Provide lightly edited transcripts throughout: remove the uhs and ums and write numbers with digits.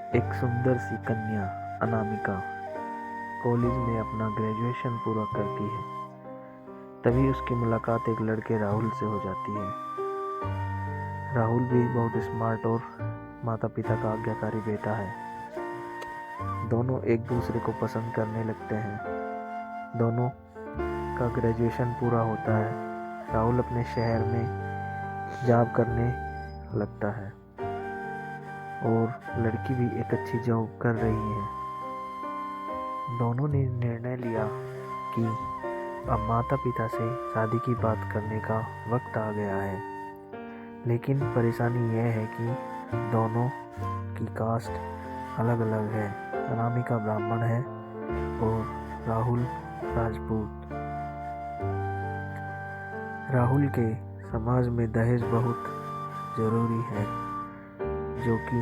एक सुंदर सी कन्या अनामिका कॉलेज में अपना ग्रेजुएशन पूरा करती है। तभी उसकी मुलाकात एक लड़के राहुल से हो जाती है। राहुल भी बहुत स्मार्ट और माता पिता का आज्ञाकारी बेटा है। दोनों एक दूसरे को पसंद करने लगते हैं। दोनों का ग्रेजुएशन पूरा होता है। राहुल अपने शहर में जॉब करने लगता है और लड़की भी एक अच्छी जॉब कर रही है। दोनों ने निर्णय लिया कि अब माता पिता से शादी की बात करने का वक्त आ गया है। लेकिन परेशानी यह है कि दोनों की कास्ट अलग अलग है। अनामिका ब्राह्मण है और राहुल राजपूत। राहुल के समाज में दहेज बहुत ज़रूरी है, जो कि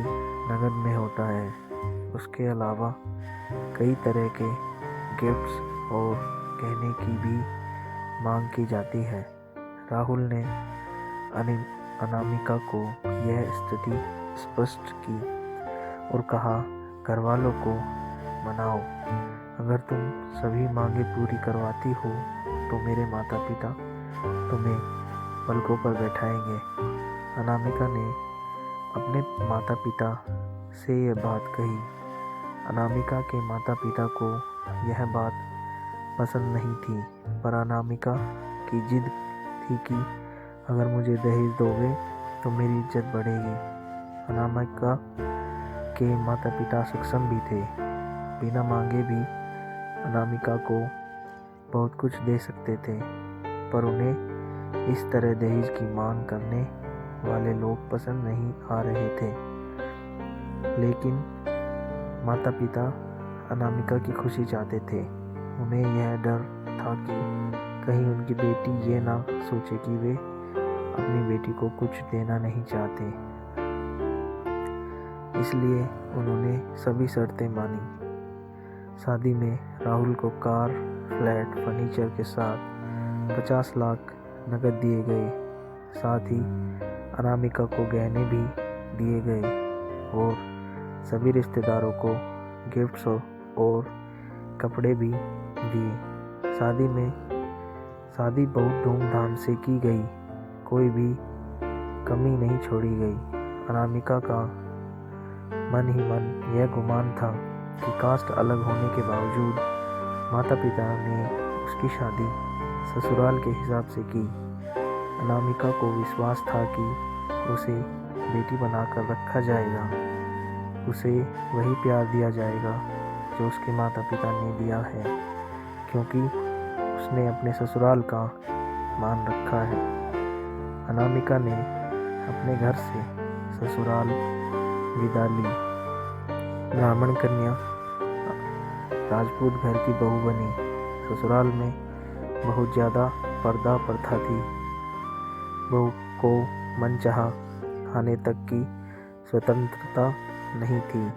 नगद में होता है। उसके अलावा कई तरह के गिफ्ट्स और गहने की भी मांग की जाती है। राहुल ने अनामिका को यह स्थिति स्पष्ट की और कहा, घर वालों को मनाओ। अगर तुम सभी मांगे पूरी करवाती हो तो मेरे माता पिता तुम्हें पलकों पर बैठाएंगे। अनामिका ने अपने माता पिता से यह बात कही। अनामिका के माता पिता को यह बात पसंद नहीं थी, पर अनामिका की जिद थी कि अगर मुझे दहेज दोगे तो मेरी इज्जत बढ़ेगी। अनामिका के माता पिता सक्षम भी थे। बिना मांगे भी अनामिका को बहुत कुछ दे सकते थे, पर उन्हें इस तरह दहेज की मांग करने वाले लोग पसंद नहीं आ रहे थे। लेकिन माता पिता अनामिका की खुशी चाहते थे। उन्हें यह डर था कि कहीं उनकी बेटी ये ना सोचे कि वे अपनी बेटी को कुछ देना नहीं चाहते। इसलिए उन्होंने सभी शर्तें मानी। शादी में राहुल को कार, फ्लैट, फर्नीचर के साथ 50 लाख नकद दिए गए। साथ ही अनामिका को गहने भी दिए गए और सभी रिश्तेदारों को गिफ्ट्स और कपड़े भी दिए। शादी बहुत धूमधाम से की गई। कोई भी कमी नहीं छोड़ी गई। अनामिका का मन ही मन यह गुमान था कि कास्ट अलग होने के बावजूद माता पिता ने उसकी शादी ससुराल के हिसाब से की। अनामिका को विश्वास था कि उसे बेटी बनाकर रखा जाएगा। उसे वही प्यार दिया जाएगा जो उसके माता पिता ने दिया है, क्योंकि उसने अपने ससुराल का मान रखा है। अनामिका ने अपने घर से ससुराल विदा ली। ब्राह्मण कन्या राजपूत घर की बहू बनी। ससुराल में बहुत ज़्यादा पर्दा प्रथा थी। बहू को मनचाहा खाने तक की स्वतंत्रता नहीं थी।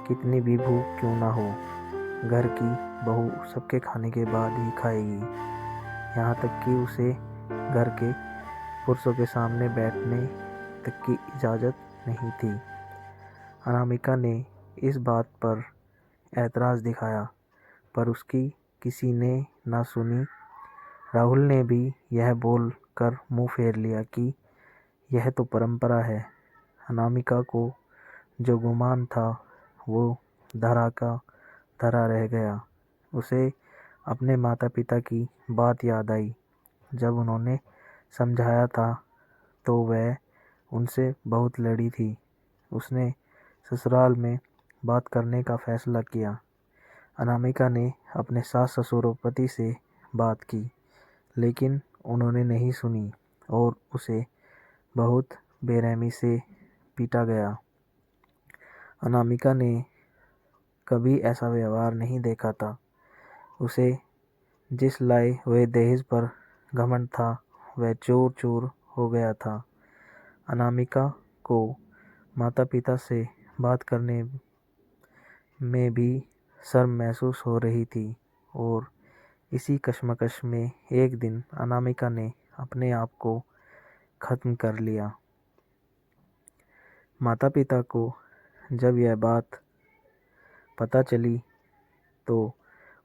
कितनी भी भूख क्यों ना हो, घर की बहू सबके खाने के बाद ही खाएगी। यहाँ तक कि उसे घर के पुरुषों के सामने बैठने तक की इजाज़त नहीं थी। अनामिका ने इस बात पर ऐतराज़ दिखाया, पर उसकी किसी ने ना सुनी। राहुल ने भी यह बोल कर मुँह फेर लिया कि यह तो परंपरा है। अनामिका को जो गुमान था वो धरा का धरा रह गया। उसे अपने माता पिता की बात याद आई। जब उन्होंने समझाया था तो वह उनसे बहुत लड़ी थी। उसने ससुराल में बात करने का फैसला किया। अनामिका ने अपने सास ससुर पति से बात की, लेकिन उन्होंने नहीं सुनी और उसे बहुत बेरहमी से पीटा गया। अनामिका ने कभी ऐसा व्यवहार नहीं देखा था। उसे जिस लाए हुए दहेज पर घमंड था वह चूर चूर हो गया था। अनामिका को माता पिता से बात करने में भी शर्म महसूस हो रही थी और इसी कश्मकश में एक दिन अनामिका ने अपने आप को ख़त्म कर लिया। माता पिता को जब यह बात पता चली तो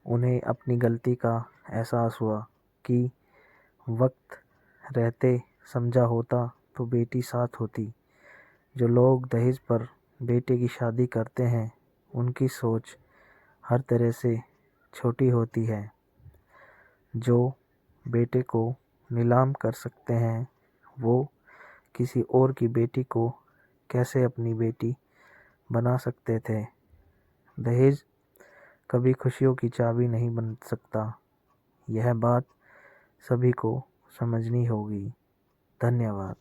उन्हें अपनी गलती का एहसास हुआ कि वक्त रहते समझा होता तो बेटी साथ होती। जो लोग दहेज पर बेटे की शादी करते हैं उनकी सोच हर तरह से छोटी होती है। जो बेटे को नीलाम कर सकते हैं वो किसी और की बेटी को कैसे अपनी बेटी बना सकते थे। दहेज कभी खुशियों की चाबी नहीं बन सकता। यह बात सभी को समझनी होगी। धन्यवाद।